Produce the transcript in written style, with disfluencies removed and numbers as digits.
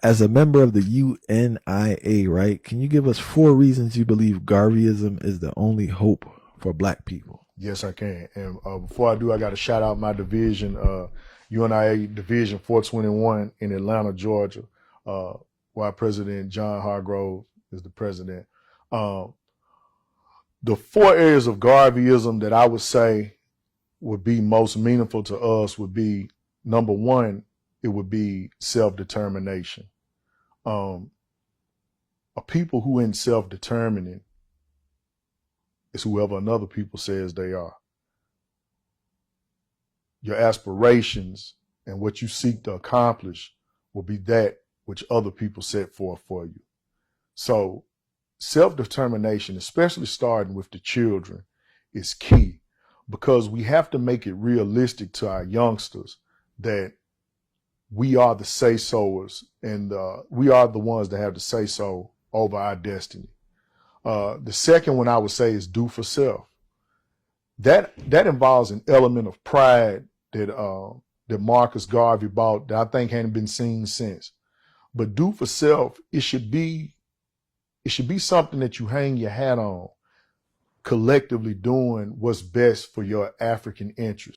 As a member of the UNIA, right? Can you give us 4 reasons you believe Garveyism is the only hope for Black people? Yes, I can. And before I do, I got to shout out my division, UNIA Division 421 in Atlanta, Georgia, where President John Hargrove is the president. The 4 areas of Garveyism that I would say would be most meaningful to us would be, number 1, it would be self-determination. A people who ain't self-determining is whoever another people says they are. Your aspirations and what you seek to accomplish will be that which other people set forth for you. So self-determination, especially starting with the children, is key, because we have to make it realistic to our youngsters that we are the say-sowers, and we are the ones that have the say-so over our destiny. The second one I would say is do for self. That involves an element of pride that Marcus Garvey brought that I think hadn't been seen since. But do for self, it should be something that you hang your hat on, collectively doing what's best for your African interest.